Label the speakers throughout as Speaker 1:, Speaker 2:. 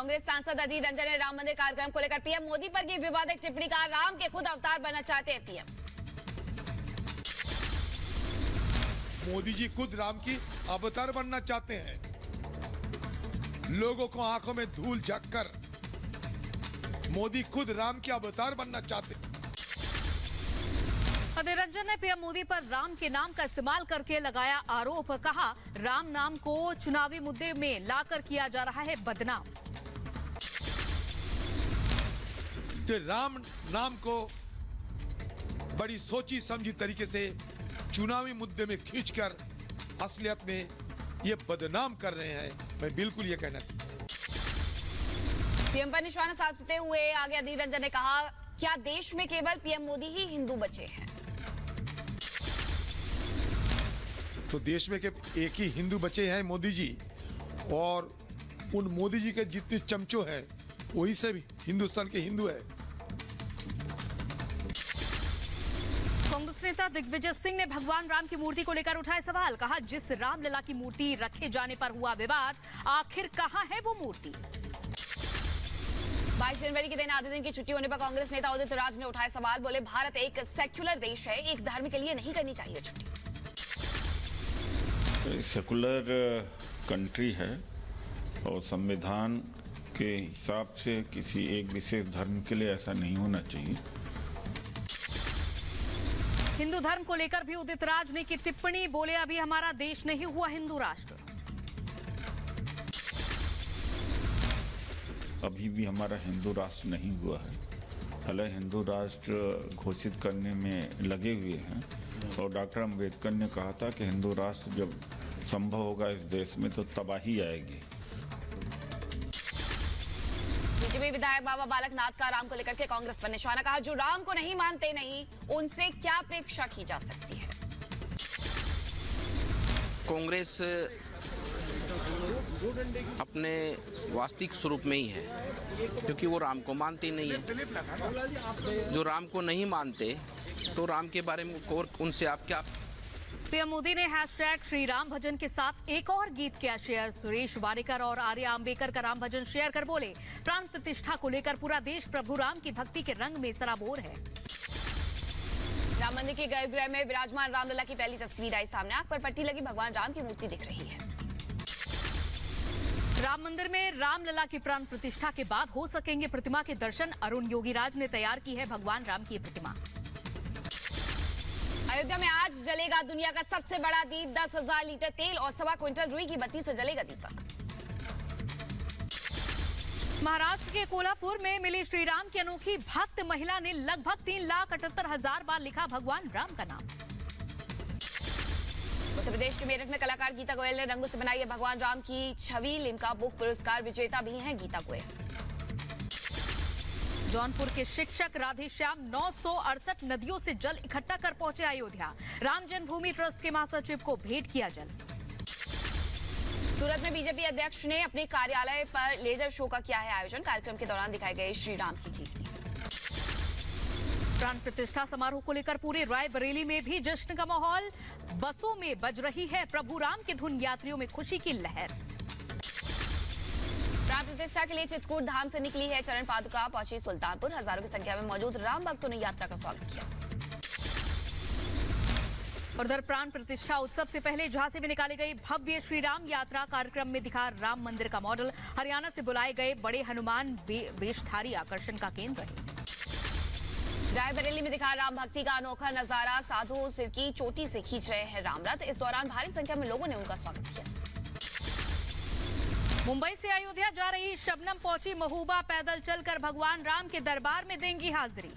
Speaker 1: कांग्रेस सांसद अधीर रंजन ने राम मंदिर कार्यक्रम को लेकर पीएम मोदी पर की विवादित टिप्पणी का राम के खुद अवतार बनना चाहते हैं पीएम।
Speaker 2: मोदी जी खुद राम की अवतार बनना चाहते हैं। लोगों को आंखों में धूल झककर मोदी खुद राम के अवतार बनना चाहते हैं।
Speaker 3: अधीर रंजन ने पीएम मोदी पर राम के नाम का इस्तेमाल करके लगाया आरोप। कहा, राम नाम को चुनावी मुद्दे में लाकर किया जा रहा है बदनाम।
Speaker 2: तो राम नाम को बड़ी सोची समझी तरीके से चुनावी मुद्दे में खींचकर असलियत में ये बदनाम कर रहे हैं। मैं बिल्कुल ये कहना
Speaker 1: पीएम पर निशाना साधते हुए आगे अधीर रंजन ने कहा, क्या देश में केवल पीएम मोदी ही हिंदू बचे हैं?
Speaker 2: तो देश में के एक ही हिंदू बचे हैं, मोदी जी। और उन मोदी जी के जितने चमचों हैं वही सब हिंदुस्तान के हिंदू है।
Speaker 3: कांग्रेस नेता दिग्विजय सिंह ने भगवान राम की मूर्ति को लेकर उठाए सवाल। कहा, जिस रामलला की मूर्ति रखे जाने पर हुआ विवाद, आखिर कहां है वो मूर्ति?
Speaker 1: 22 जनवरी के दिन आधे दिन की छुट्टी होने पर कांग्रेस नेता उदित राज ने उठाए सवाल। बोले, भारत एक सेक्युलर देश है, एक धर्म के लिए नहीं करनी चाहिए छुट्टी।
Speaker 4: सेकुलर कंट्री है और संविधान के हिसाब से किसी एक विशेष धर्म के लिए ऐसा नहीं होना चाहिए।
Speaker 3: हिंदू धर्म को लेकर भी उदित राज ने की टिप्पणी। बोले, अभी हमारा देश नहीं हुआ हिंदू राष्ट्र।
Speaker 4: अभी भी हमारा हिंदू राष्ट्र नहीं हुआ है। हालांकि हिंदू राष्ट्र घोषित करने में लगे हुए हैं और डॉक्टर अम्बेडकर ने कहा था कि हिंदू राष्ट्र जब संभव होगा इस देश में तो तबाही आएगी।
Speaker 1: बीजेपी विधायक बाबा बालक नाथ का राम को लेकर के कांग्रेस पर निशाना। कहा, जो राम को नहीं मानते नहीं, उनसे क्या अपेक्षा की जा सकती है?
Speaker 5: कांग्रेस अपने वास्तविक स्वरूप में ही है, क्योंकि वो राम को मानते नहीं है। जो राम को नहीं मानते तो राम के बारे में और उनसे आप क्या?
Speaker 3: पीएम मोदी ने हैशटैग श्री राम भजन के साथ एक और गीत किया शेयर। सुरेश वाडेकर और आर्या आंबेकर का राम भजन शेयर कर बोले, प्राण प्रतिष्ठा को लेकर पूरा देश प्रभु राम की भक्ति के रंग में सराबोर है।
Speaker 1: राम मंदिर के गर्भगृह में विराजमान रामलला की पहली तस्वीर आई सामने। आंख पर पट्टी लगी भगवान राम की मूर्ति दिख रही है।
Speaker 3: राम मंदिर में रामलला की प्राण प्रतिष्ठा के बाद हो सकेंगे प्रतिमा के दर्शन। अरुण योगीराज ने तैयार की है भगवान राम की प्रतिमा।
Speaker 1: अयोध्या में आज जलेगा दुनिया का सबसे बड़ा दीप। 10,000 लीटर तेल और 1.25 क्विंटल रुई की बत्ती से जलेगा दीपक।
Speaker 3: महाराष्ट्र के कोल्हापुर में मिली श्रीराम की अनोखी भक्त महिला ने लगभग 3,78,000 बार लिखा भगवान राम का नाम।
Speaker 1: उत्तर प्रदेश के मेरठ में कलाकार गीता गोयल ने रंगों से बनाई है भगवान राम की छवि। लिम्का बुक पुरस्कार विजेता भी हैं गीता गोयल।
Speaker 3: जौनपुर के शिक्षक राधेश्याम 968 नदियों से जल इकट्ठा कर पहुंचे अयोध्या। राम जन्मभूमि ट्रस्ट के महासचिव को भेंट किया जल।
Speaker 1: सूरत में बीजेपी अध्यक्ष ने अपने कार्यालय पर लेजर शो का किया है आयोजन। कार्यक्रम के दौरान दिखाई गई श्री राम की जीवनी।
Speaker 3: प्राण प्रतिष्ठा समारोह को लेकर पूरे रायबरेली में भी जश्न का माहौल। बसों में बज रही है प्रभु राम की धुन, यात्रियों में खुशी की लहर।
Speaker 1: प्राण प्रतिष्ठा के लिए चित्रकूट धाम से निकली है चरण पादुका, पहुंची सुल्तानपुर। हजारों की संख्या में मौजूद राम भक्तों ने यात्रा का स्वागत किया।
Speaker 3: उधर प्राण प्रतिष्ठा उत्सव से पहले झांसी में निकाली गई भव्य श्री राम यात्रा। कार्यक्रम में दिखा राम मंदिर का मॉडल। हरियाणा से बुलाए गए बड़े हनुमान वेशधारी आकर्षण का केंद्र है।
Speaker 1: रायबरेली में दिखा राम भक्ति का अनोखा नजारा। साधु सिर की चोटी से खींच रहे हैं राम रथ। इस दौरान भारी संख्या में लोगों ने उनका स्वागत किया।
Speaker 3: मुंबई से अयोध्या जा रही शबनम पहुंची महबूबा। पैदल चलकर भगवान राम के दरबार में देंगी हाजिरी।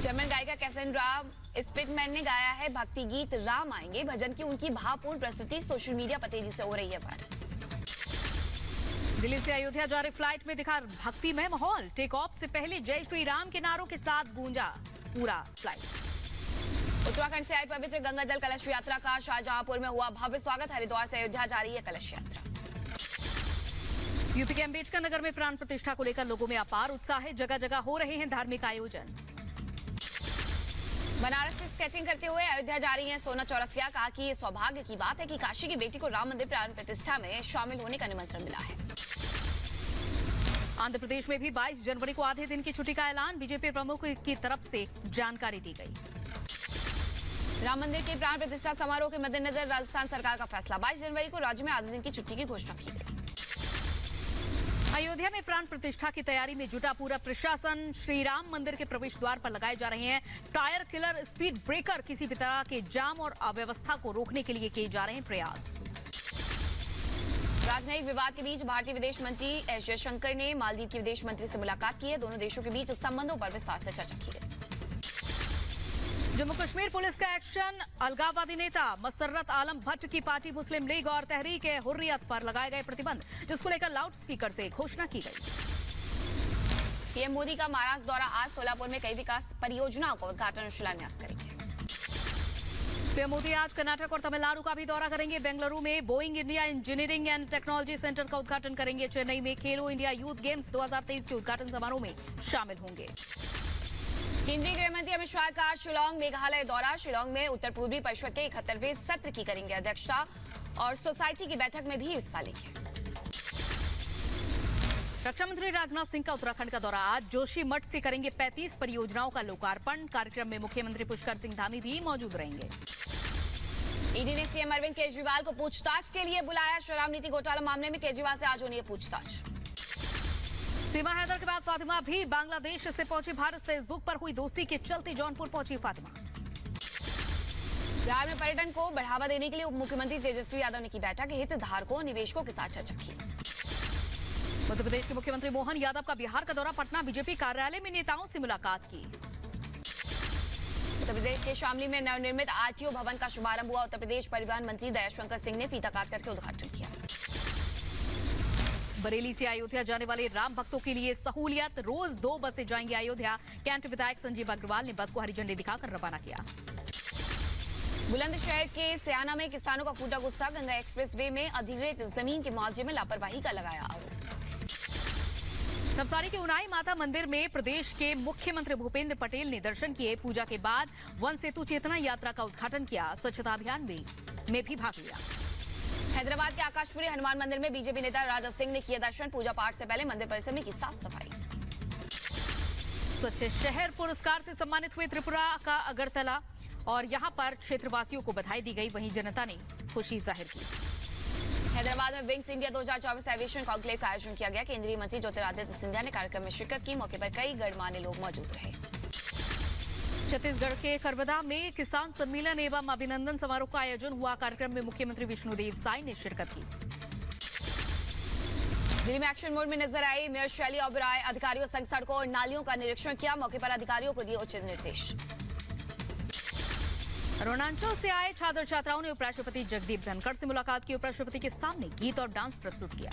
Speaker 1: जर्मन गायिका कैसेंड्रा स्पिटमैन ने गाया है भक्ति गीत राम आएंगे। भजन की उनकी भावपूर्ण प्रस्तुति सोशल मीडिया पर तेजी से हो रही है वायरल।
Speaker 3: दिल्ली से अयोध्या जा रही फ्लाइट में दिखा भक्तिमय माहौल। टेक ऑफ से पहले जय श्री राम के नारों के साथ गूंजा पूरा फ्लाइट।
Speaker 1: उत्तराखंड से आई पवित्र गंगा जल कलश यात्रा का शाहजहांपुर में हुआ भव्य स्वागत। हरिद्वार से अयोध्या जा रही है कलश यात्रा।
Speaker 3: यूपी के अम्बेडकर नगर में प्राण प्रतिष्ठा को लेकर लोगों में अपार उत्साह है। जगह जगह हो रहे हैं धार्मिक आयोजन।
Speaker 1: बनारस से स्केचिंग करते हुए अयोध्या जा रही हैं सोना चौरसिया। कहा कि ये सौभाग्य की बात है कि काशी की बेटी को राम मंदिर प्राण प्रतिष्ठा में शामिल होने का निमंत्रण मिला है।
Speaker 3: आंध्र प्रदेश में भी 22 जनवरी को आधे दिन की छुट्टी का ऐलान बीजेपी प्रमुख की तरफ से जानकारी दी गई।
Speaker 1: राम मंदिर के प्राण प्रतिष्ठा समारोह के मद्देनजर राजस्थान सरकार का फैसला, 22 जनवरी को राज्य में आधे दिन की छुट्टी की घोषणा की गई।
Speaker 3: अयोध्या में प्राण प्रतिष्ठा की तैयारी में जुटा पूरा प्रशासन। श्री राम मंदिर के प्रवेश द्वार पर लगाए जा रहे हैं टायर किलर स्पीड ब्रेकर। किसी भी तरह के जाम और अव्यवस्था को रोकने के लिए किए जा रहे हैं प्रयास।
Speaker 1: राजनयिक विवाद के बीच भारतीय विदेश मंत्री एस जयशंकर ने मालदीव के विदेश मंत्री से मुलाकात की है। दोनों देशों के बीच संबंधों पर विस्तार से चर्चा की गई।
Speaker 3: जम्मू कश्मीर पुलिस का एक्शन। अलगाववादी नेता मसर्रत आलम भट्ट की पार्टी मुस्लिम लीग और तहरीक ए हुर्रियत पर लगाए गए प्रतिबंध, जिसको लेकर लाउड स्पीकर से घोषणा की गई।
Speaker 1: पीएम मोदी का महाराष्ट्र दौरा, आज सोलापुर में कई विकास परियोजनाओं का उद्घाटन और शिलान्यास करेंगे।
Speaker 3: पीएम मोदी आज कर्नाटक और तमिलनाडु का भी दौरा करेंगे। बेंगलुरु में Boeing India engineering and technology centre का उद्घाटन करेंगे। चेन्नई में खेलो इंडिया यूथ गेम्स 2023 के उद्घाटन समारोह में शामिल होंगे।
Speaker 1: केंद्रीय गृह मंत्री अमित शाह का शिलांग मेघालय दौरा। शिलांग में उत्तर पूर्वी परिषद के 71वें सत्र की करेंगे अध्यक्षता और सोसाइटी की बैठक में भी हिस्सा लेंगे।
Speaker 3: रक्षा मंत्री राजनाथ सिंह का उत्तराखंड का दौरा, आज जोशीमठ से करेंगे 35 परियोजनाओं का लोकार्पण। कार्यक्रम में मुख्यमंत्री पुष्कर सिंह धामी भी मौजूद रहेंगे।
Speaker 1: ईडी ने सीएम अरविंद केजरीवाल को पूछताछ के लिए बुलाया। शराब नीति घोटाला मामले में केजरीवाल से आज होनी है पूछताछ।
Speaker 3: सीमा हैदर के बाद फातिमा भी बांग्लादेश से पहुंची भारत। फेसबुक पर हुई दोस्ती के चलते जौनपुर पहुंची फातिमा।
Speaker 1: बिहार में पर्यटन को बढ़ावा देने के लिए उप मुख्यमंत्री तेजस्वी यादव ने की बैठक। हितधारकों और निवेशकों के साथ चर्चा की।
Speaker 3: मध्य प्रदेश के मुख्यमंत्री मोहन यादव का बिहार का दौरा, पटना बीजेपी कार्यालय में नेताओं से मुलाकात की।
Speaker 1: उत्तर प्रदेश के शामली में नवनिर्मित आरटीओ भवन का शुभारंभ हुआ। उत्तर प्रदेश परिवहन मंत्री दयाशंकर सिंह ने फीता काट करके उद्घाटन किया।
Speaker 3: बरेली से अयोध्या जाने वाले राम भक्तों के लिए सहूलियत, रोज 2 बसें जाएंगी अयोध्या। कैंट विधायक संजीव अग्रवाल ने बस को हरी झंडी दिखाकर रवाना किया।
Speaker 1: बुलंदशहर के सियाना में किसानों का फूटा गुस्सा। गंगा एक्सप्रेस वे में अधिग्रहित जमीन के मुआवजे में लापरवाही का लगाया आरोप।
Speaker 3: नवसारी के उनाई माता मंदिर में प्रदेश के मुख्यमंत्री भूपेंद्र पटेल ने दर्शन किए। पूजा के बाद वन सेतु चेतना यात्रा का उद्घाटन किया। स्वच्छता अभियान में भी भाग लिया।
Speaker 1: हैदराबाद के आकाशपुरी हनुमान मंदिर में बीजेपी नेता राजा सिंह ने किया दर्शन। पूजा पाठ से पहले मंदिर परिसर में की साफ सफाई।
Speaker 3: स्वच्छ शहर पुरस्कार से सम्मानित हुए त्रिपुरा का अगरतला और यहां पर क्षेत्रवासियों को बधाई दी गई। वहीं जनता ने खुशी जाहिर की।
Speaker 1: हैदराबाद में विंग्स इंडिया 2024 एविएशन कॉन्क्लेव का आयोजन किया गया। केंद्रीय मंत्री ज्योतिरादित्य सिंधिया ने कार्यक्रम में शिरकत की। मौके पर कई गणमान्य लोग मौजूद रहे।
Speaker 3: छत्तीसगढ़ के खरबदा में किसान सम्मेलन एवं अभिनंदन समारोह का आयोजन हुआ। कार्यक्रम में मुख्यमंत्री विष्णुदेव साय ने शिरकत की।
Speaker 1: दिल्ली में एक्शन मोड में नजर आई मेयर शैली ओबराय। अधिकारियों संग सड़कों और नालियों का निरीक्षण किया। मौके पर अधिकारियों को दिए उचित निर्देश।
Speaker 3: अरुणाचल से आए छात्र छात्राओं ने उपराष्ट्रपति जगदीप धनखड़ से मुलाकात की। उपराष्ट्रपति के सामने गीत और डांस प्रस्तुत किया।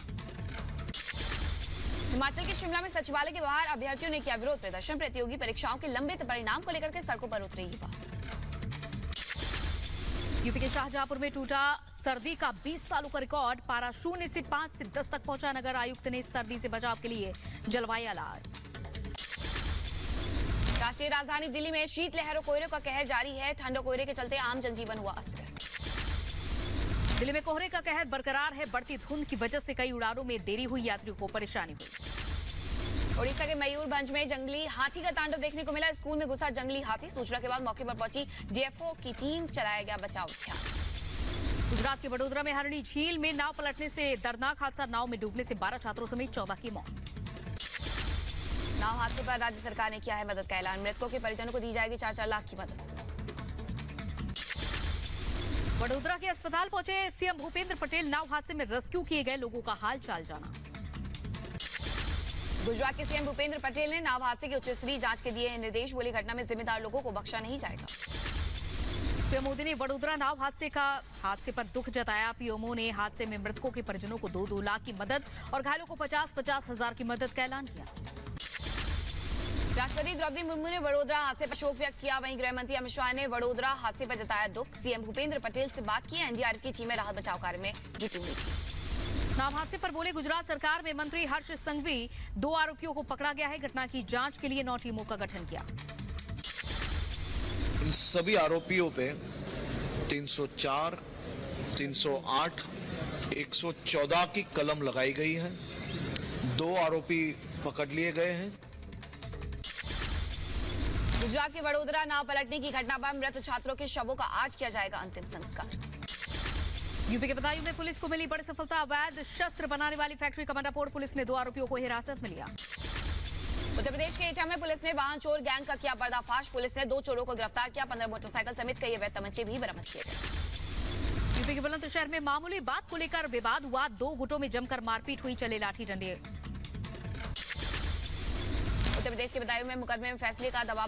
Speaker 1: हिमाचल के शिमला में सचिवालय के बाहर अभ्यर्थियों ने किया विरोध प्रदर्शन। प्रतियोगी परीक्षाओं के लंबित परिणाम को लेकर के सड़कों पर उतरे युवा। यूपी के शाहजहांपुर में टूटा सर्दी का 20 सालों का रिकॉर्ड। पारा 0 से 5 से 10 तक पहुंचा। नगर आयुक्त ने सर्दी से बचाव के लिए जलवायु अलर्ट। राष्ट्रीय राजधानी दिल्ली में शीतलहर और कोहरे का कहर जारी है। ठंड और कोहरे के चलते आम जनजीवन हुआ अस्त व्यस्त। दिल्ली में कोहरे का कहर बरकरार है। बढ़ती धुंध की वजह से कई उड़ानों में देरी हुई। यात्रियों को परेशानी हुई। ओडिशा के मयूरभंज में जंगली हाथी का तांडव देखने को मिला। स्कूल में घुसा जंगली हाथी। सूचना के बाद मौके पर पहुंची डीएफओ की टीम। चलाया गया बचाव अभियान। गुजरात के वडोदरा में हरणी झील में नाव पलटने से दर्दनाक हादसा। नाव में डूबने से 12 छात्रों समेत 14 की मौत। नाव हादसे पर राज्य सरकार ने किया है मदद का ऐलान। मृतकों के परिजनों को दी जाएगी 4-4 लाख की मदद। वडोदरा के अस्पताल पहुंचे सीएम भूपेंद्र पटेल। नाव हादसे में रेस्क्यू किए गए लोगों का हाल चाल जाना। गुजरात के सीएम भूपेंद्र पटेल ने नाव हादसे की उच्चस्तरीय जांच के दिए हैं निर्देश। बोले घटना में जिम्मेदार लोगों को बख्शा नहीं जाएगा। पीएम मोदी ने वडोदरा नाव हादसे पर दुख जताया। पीएमओ ने हादसे में मृतकों के परिजनों को 2-2 लाख की मदद और घायलों को 50-50 हजार की मदद का ऐलान किया। राष्ट्रपति द्रौपदी मुर्मू ने वडोदरा हादसे पर शोक व्यक्त किया। वहीं गृह मंत्री अमित शाह ने वडोदरा हादसे पर जताया दुख। सीएम भूपेंद्र पटेल से बात की। एनडीआरएफ की टीमें राहत बचाव कार्य में जुटी हुई थी। नाव हादसे पर बोले गुजरात सरकार में मंत्री हर्ष संघवी। 2 आरोपियों को पकड़ा गया है। घटना की जांच के लिए 9 टीमों का गठन किया।
Speaker 6: इन सभी आरोपियों पे 304, 308, 114 की कलम लगाई गई है। 2 आरोपी पकड़ लिए गए हैं।
Speaker 1: गुजरात के वडोदरा नाव पलटने की घटना पर मृत छात्रों के शवों का आज किया जाएगा अंतिम संस्कार।
Speaker 3: यूपी के बदायूं में पुलिस को मिली बड़ी सफलता। अवैध शस्त्र बनाने वाली फैक्ट्री का भंडाफोड़। पुलिस ने 2 आरोपियों को हिरासत में लिया।
Speaker 1: उत्तर प्रदेश के एटा में पुलिस ने वाहन चोर गैंग का किया पर्दाफाश। पुलिस ने 2 चोरों को गिरफ्तार किया। 15 मोटरसाइकिल समेत कई अवैध तमंचे भी बरामद किए गए।
Speaker 3: यूपी के बुलंदशहर में मामूली बात को लेकर विवाद हुआ। 2 गुटों में जमकर मारपीट हुई। चले लाठी डंडे।
Speaker 1: उत्तर प्रदेश के बदायूं में मुकदमे में फैसले का दबाव